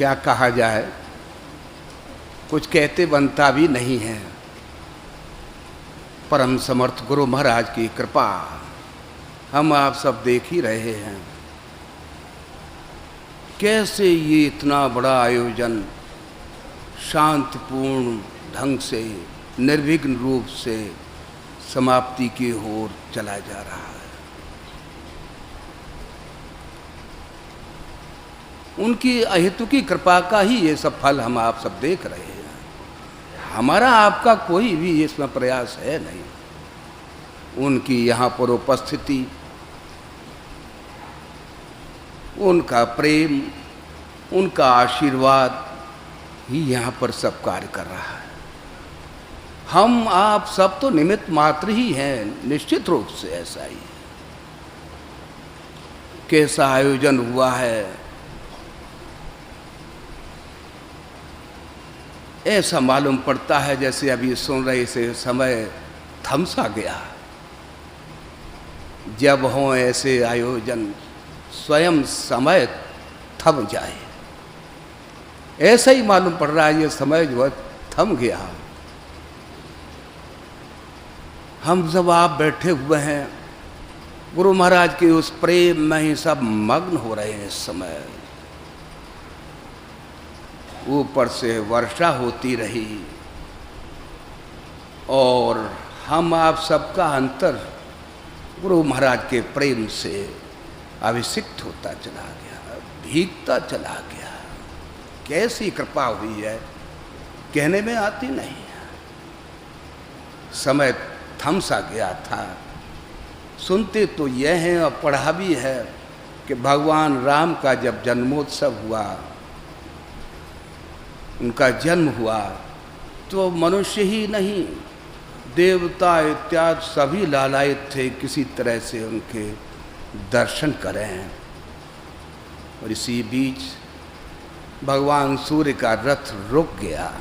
क्या कहा जाए, कुछ कहते बनता भी नहीं है। परम समर्थ गुरु महाराज की कृपा हम आप सब देख ही रहे हैं। कैसे ये इतना बड़ा आयोजन शांतिपूर्ण ढंग से, निर्विघ्न रूप से समाप्ति की ओर चला जा रहा है। उनकी अहेतुकी कृपा का ही ये सब फल हम आप सब देख रहे हैं। हमारा आपका कोई भी इसमें प्रयास है नहीं। उनकी यहाँ पर उपस्थिति, उनका प्रेम, उनका आशीर्वाद ही यहाँ पर सब कार्य कर रहा है। हम आप सब तो निमित्त मात्र ही हैं, निश्चित रूप से ऐसा ही है। कैसा आयोजन हुआ है, ऐसा मालूम पड़ता है जैसे अभी सुन रहे से समय थम सा गया। जब हों ऐसे आयोजन स्वयं समय थम जाए, ऐसा ही मालूम पड़ रहा है। ये समय जो है थम गया। हम जब आप बैठे हुए हैं गुरु महाराज के उस प्रेम में ही सब मग्न हो रहे हैं। इस समय ऊपर से वर्षा होती रही और हम आप सबका अंतर गुरु महाराज के प्रेम से अभिषिक्त होता चला गया, भीगता चला गया। कैसी कृपा हुई है, कहने में आती नहीं है। समय थम सा गया था। सुनते तो यह है और पढ़ा भी है कि भगवान राम का जब जन्मोत्सव हुआ, उनका जन्म हुआ, तो मनुष्य ही नहीं, देवता इत्यादि सभी लालायित थे किसी तरह से उनके दर्शन करें। और इसी बीच भगवान सूर्य का रथ रुक गया।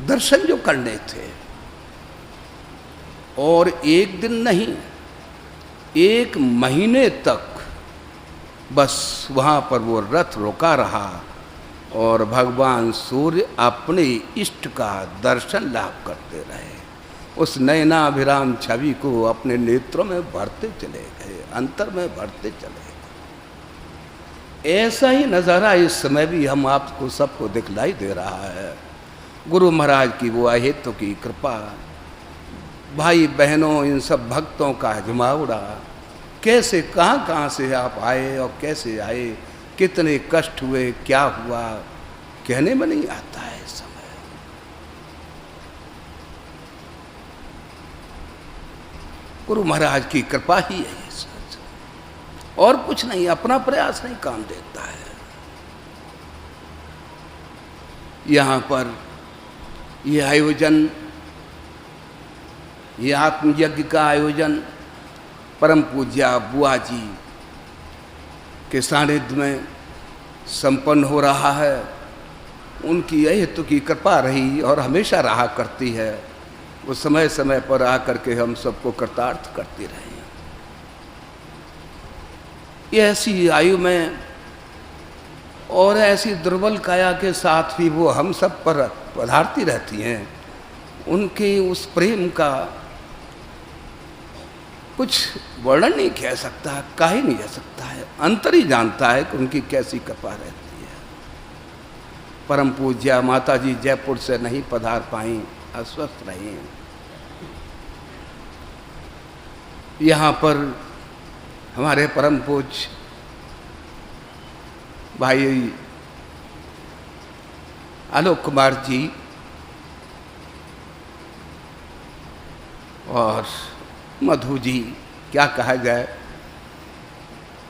दर्शन जो करने थे, और एक दिन नहीं, एक महीने तक बस वहाँ पर वो रथ रुका रहा और भगवान सूर्य अपने इष्ट का दर्शन लाभ करते रहे। उस नयनाभिराम छवि को अपने नेत्रों में भरते चले गए, अंतर में भरते चले गए। ऐसा ही नज़ारा इस समय भी हम आपको सबको दिखलाई दे रहा है। गुरु महाराज की वो अहेतु की कृपा, भाई बहनों, इन सब भक्तों का जमावड़ा, कैसे कहाँ से आप आए और कैसे आए, कितने कष्ट हुए, क्या हुआ, कहने में नहीं आता है इस समय। गुरु महाराज की कृपा ही है ये सच, और कुछ नहीं। अपना प्रयास नहीं काम देता है। यहाँ पर ये आयोजन, ये आत्मयज्ञ का आयोजन परम पूज्या बुआ जी के सानिध्य में संपन्न हो रहा है। उनकी अहेतु की कृपा रही और हमेशा रहा करती है। वो समय समय पर आकर के हम सबको कृतार्थ करती रही। ये ऐसी आयु में और ऐसी दुर्बल काया के साथ भी वो हम सब पर पधारती रहती हैं। उनके उस प्रेम का कुछ वर्णन नहीं कह सकता, कहा ही नहीं जा सकता है। अंतर ही जानता है कि उनकी कैसी कृपा रहती है। परम पूज्या माता जी जयपुर से नहीं पधार पाई, अस्वस्थ रही। यहाँ पर हमारे परम पूज्य भाई आलोक कुमार जी और मधु जी, क्या कहा जाए,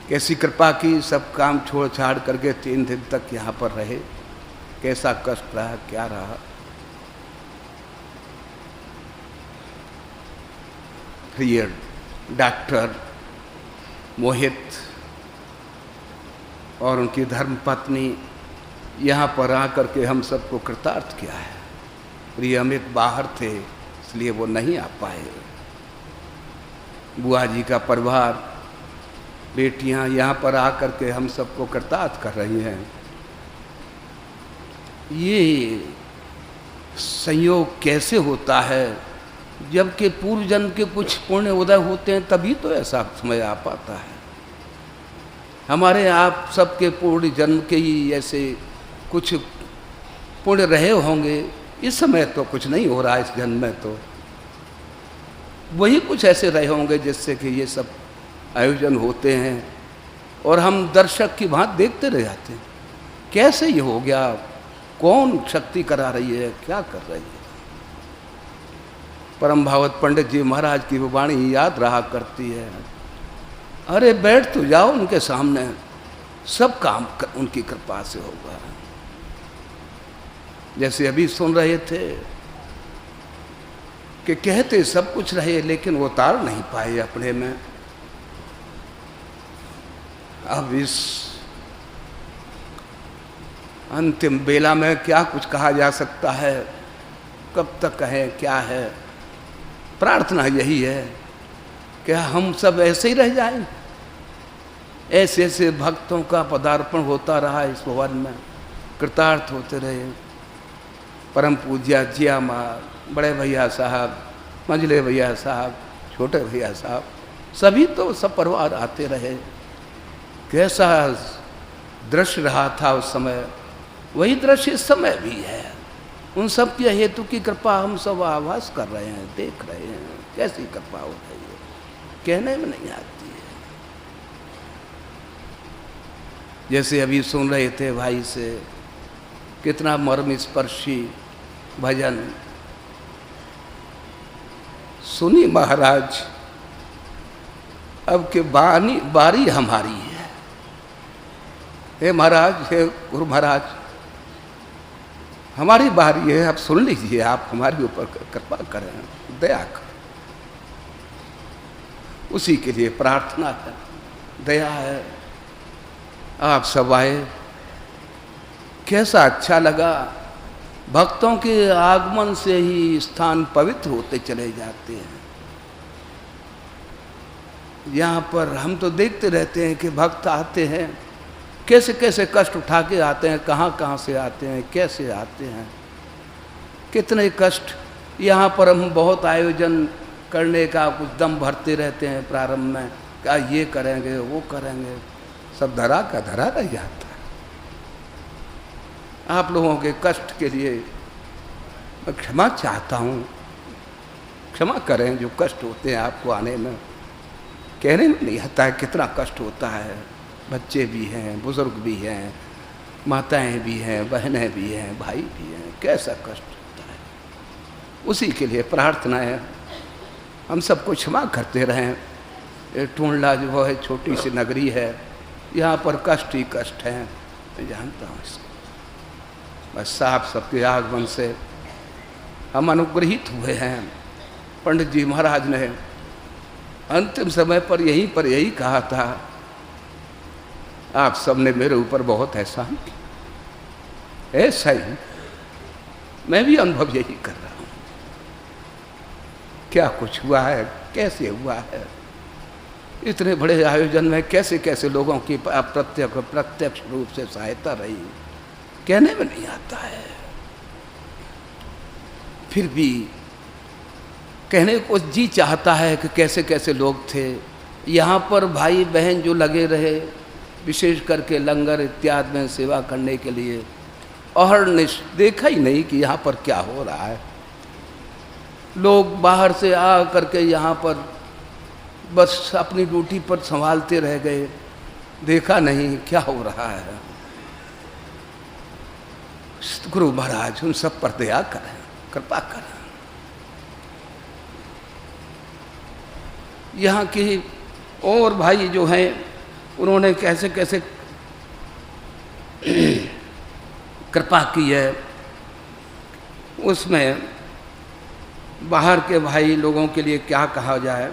कैसी कृपा की। सब काम छोड़ छाड़ करके 3 दिन तक यहाँ पर रहे। कैसा कष्ट रहा, क्या रहा। फिर ये डॉक्टर मोहित और उनकी धर्मपत्नी यहाँ पर आकर के हम सबको कृतार्थ किया है। प्रिय अमित बाहर थे इसलिए वो नहीं आ पाए। बुआ जी का परिवार, बेटियां यहाँ पर आकर के हम सबको कृतार्थ कर रही हैं। ये संयोग कैसे होता है? जबकि पूर्व जन्म के कुछ पुण्य उदय होते हैं तभी तो ऐसा समय आ पाता है। हमारे आप सबके पूर्ण जन्म के ही ऐसे कुछ पुण्य रहे होंगे, इस समय तो कुछ नहीं हो रहा, इस जन्म में तो वही कुछ ऐसे रहे होंगे जिससे कि ये सब आयोजन होते हैं और हम दर्शक की भांति देखते रह जाते हैं। कैसे ये हो गया, कौन शक्ति करा रही है, क्या कर रही है? परम भागवत पंडित जी महाराज की वो वाणी याद रहा करती है, अरे बैठ तो जाओ उनके सामने, सब काम उनकी कृपा से होगा। जैसे अभी सुन रहे थे कि कहते सब कुछ रहे लेकिन वो उतार नहीं पाए अपने में। अब इस अंतिम बेला में क्या कुछ कहा जा सकता है, कब तक कहें, क्या है? प्रार्थना यही है कि हम सब ऐसे ही रह जाएं, ऐसे ऐसे भक्तों का पदार्पण होता रहा इस भवन में, कृतार्थ होते रहे। परम पूज्या जिया माँ, बड़े भैया साहब, मंझले भैया साहब, छोटे भैया साहब, सभी तो सब परिवार आते रहे। कैसा दृश्य रहा था उस समय, वही दृश्य इस समय भी है। उन सब की हेतु की कृपा हम सब आभास कर रहे हैं, देख रहे हैं। कैसी कृपा हो रही है, कहने में नहीं आती है। जैसे अभी सुन रहे थे भाई से, कितना मर्म स्पर्शी भजन सुनी महाराज। अब के बारी हमारी है। हे महाराज, हे गुरु महाराज, हमारी बारी है, आप सुन लीजिए, आप हमारे ऊपर कृपा करें, दया करें। उसी के लिए प्रार्थना है, दया है। आप सब आए, कैसा अच्छा लगा। भक्तों के आगमन से ही स्थान पवित्र होते चले जाते हैं। यहाँ पर हम तो देखते रहते हैं कि भक्त आते हैं, कैसे कैसे कष्ट उठा के आते हैं, कहाँ कहाँ से आते हैं, कैसे आते हैं, कितने कष्ट। यहाँ पर हम बहुत आयोजन करने का कुछ दम भरते रहते हैं प्रारंभ में, क्या ये करेंगे वो करेंगे, सब धरा का धरा रह जाता है। आप लोगों के कष्ट के लिए मैं क्षमा चाहता हूँ, क्षमा करें जो कष्ट होते हैं आपको आने में। कहने में नहीं आता है कितना कष्ट होता है। बच्चे भी हैं, बुजुर्ग भी हैं, माताएं भी हैं, बहनें भी हैं, भाई भी हैं, कैसा कष्ट होता है। उसी के लिए प्रार्थना है, हम सबको क्षमा करते रहें। ये टूंडला जो है छोटी सी नगरी है, यहाँ पर कष्ट ही कष्ट है, मैं जानता हूँ इसको। बस साहब सबके आगमन से हम अनुग्रहित हुए हैं। पंडित जी महाराज ने अंतिम समय पर यही कहा था, आप सबने मेरे ऊपर बहुत एहसान किया। ऐसा ही मैं भी अनुभव यही कर रहा हूँ। क्या कुछ हुआ है, कैसे हुआ है, इतने बड़े आयोजन में कैसे कैसे लोगों की प्रत्यक्ष रूप से सहायता रही, कहने में नहीं आता है। फिर भी कहने को जी चाहता है कि कैसे कैसे लोग थे यहाँ पर, भाई बहन जो लगे रहे, विशेष करके लंगर इत्यादि में सेवा करने के लिए। और देखा ही नहीं कि यहाँ पर क्या हो रहा है। लोग बाहर से आ करके यहाँ पर बस अपनी ड्यूटी पर संभालते रह गए, देखा नहीं क्या हो रहा है। गुरु महाराज उन सब पर दया करें, कृपा करें। यहाँ की और भाई जो हैं उन्होंने कैसे कैसे कृपा की है, उसमें बाहर के भाई लोगों के लिए क्या कहा जाए,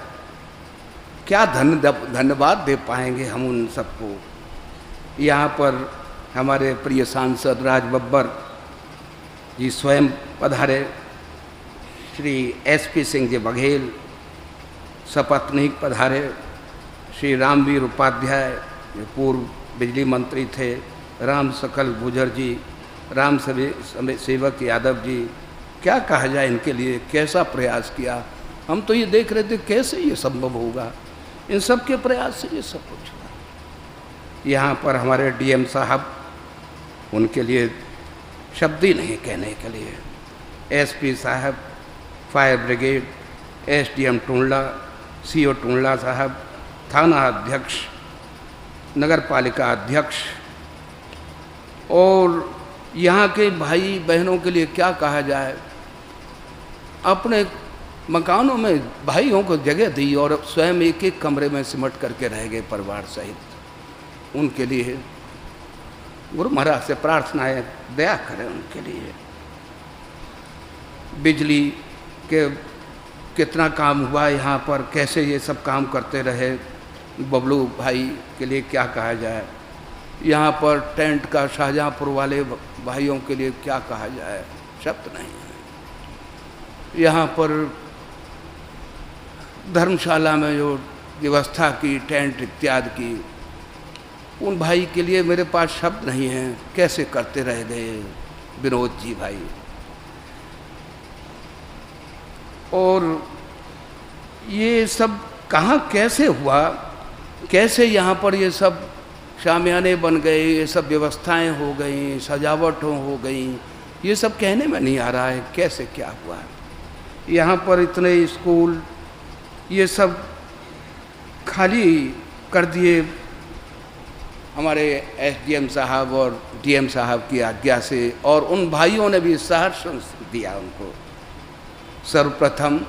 क्या धन्यवाद दे पाएंगे हम उन सबको। यहाँ पर हमारे प्रिय सांसद राज बब्बर जी स्वयं पधारे, श्री SP सिंह जी बघेल सपत्नीक पधारे, श्री रामवीर उपाध्याय जो पूर्व बिजली मंत्री थे, राम सकल गुजर जी राम सेवक यादव जी, क्या कहा जाए इनके लिए, कैसा प्रयास किया। हम तो ये देख रहे थे कैसे ये संभव होगा, इन सब के प्रयास से ये सब कुछ हुआ। यहाँ पर हमारे डीएम साहब, उनके लिए शब्द ही नहीं कहने के लिए। एसपी साहब, fire brigade, SDM Tundla, CO Tundla साहब, थाना अध्यक्ष, नगर पालिका अध्यक्ष, और यहाँ के भाई बहनों के लिए क्या कहा जाए। अपने मकानों में भाइयों को जगह दी और स्वयं एक एक कमरे में सिमट करके रह गए परिवार सहित। उनके लिए गुरु महाराज से प्रार्थना है, दया करें उनके लिए। बिजली के कितना काम हुआ यहाँ पर, कैसे ये सब काम करते रहे। बबलू भाई के लिए क्या कहा जाए। यहाँ पर टेंट का शाहजहाँपुर वाले भाइयों के लिए क्या कहा जाए, शब्द नहीं है। यहाँ पर धर्मशाला में जो व्यवस्था की, टेंट इत्यादि की, उन भाई के लिए मेरे पास शब्द नहीं हैं, कैसे करते रह गए विनोद जी भाई। और ये सब कहाँ कैसे हुआ, कैसे यहाँ पर ये सब शामियाने बन गए, ये सब व्यवस्थाएं हो गई, सजावट हो गई, ये सब कहने में नहीं आ रहा है कैसे क्या हुआ। यहाँ पर इतने स्कूल ये सब खाली कर दिए हमारे एसडीएम साहब और डीएम साहब की आज्ञा से, और उन भाइयों ने भी सहर्ष दिया उनको। सर्वप्रथम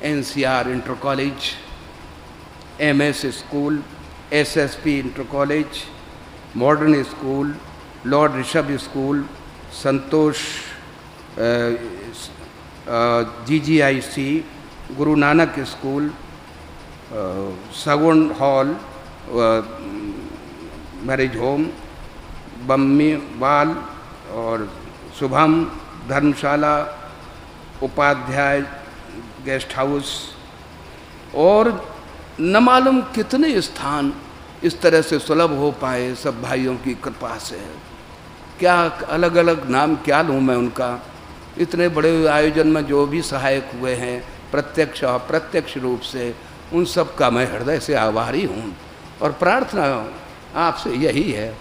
NCR inter college, MS school, SSP inter college, modern school, lord Rishabh school, Santosh GGIC, Guru Nanak school, Sagun hall, marriage home, Bammi बाल और शुभम धर्मशाला, उपाध्याय गेस्ट हाउस, और न मालूम कितने स्थान इस तरह से सुलभ हो पाए सब भाइयों की कृपा से। क्या अलग अलग नाम क्या लूँ मैं उनका। इतने बड़े आयोजन में जो भी सहायक हुए हैं प्रत्यक्ष और अप्रत्यक्ष रूप से, उन सब का मैं हृदय से आभारी हूँ। और प्रार्थना आपसे यही है,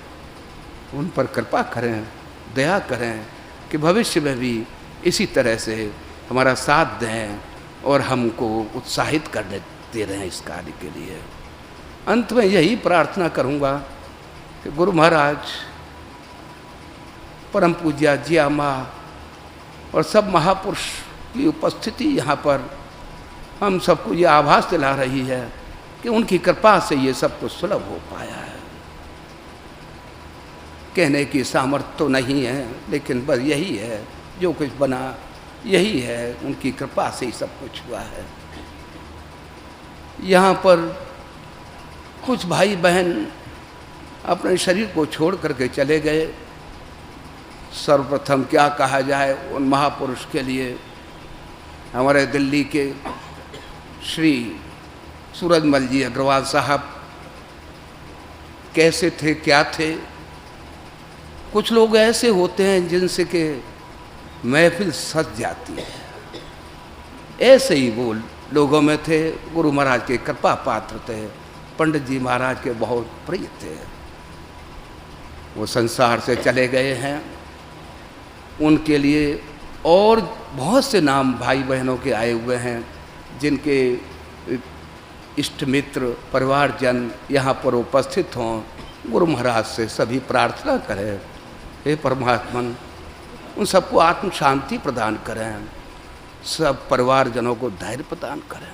उन पर कृपा करें, दया करें कि भविष्य में भी इसी तरह से हमारा साथ दें और हमको उत्साहित कर देते रहें इस कार्य के लिए। अंत में यही प्रार्थना करूँगा कि गुरु महाराज, परम पूज्य जिया माँ और सब महापुरुष की उपस्थिति यहाँ पर हम सबको ये आभास दिला रही है कि उनकी कृपा से ये सब कुछ सुलभ हो पाया है। कहने की सामर्थ्य तो नहीं है, लेकिन बस यही है, जो कुछ बना यही है, उनकी कृपा से ही सब कुछ हुआ है। यहाँ पर कुछ भाई बहन अपने शरीर को छोड़ करके चले गए। सर्वप्रथम क्या कहा जाए उन महापुरुष के लिए। हमारे दिल्ली के श्री सूरजमल जी अग्रवाल साहब कैसे थे, क्या थे। कुछ लोग ऐसे होते हैं जिनसे कि महफिल सज जाती है, ऐसे ही वो लोगों में थे। गुरु महाराज के कृपा पात्र थे, पंडित जी महाराज के बहुत प्रिय थे। वो संसार से चले गए हैं। उनके लिए और बहुत से नाम भाई बहनों के आए हुए हैं, जिनके इष्ट मित्र परिवारजन यहाँ पर उपस्थित हों। गुरु महाराज से सभी प्रार्थना करें, हे परमात्मन उन सबको आत्म शांति प्रदान करें, सब परिवारजनों को धैर्य प्रदान करें।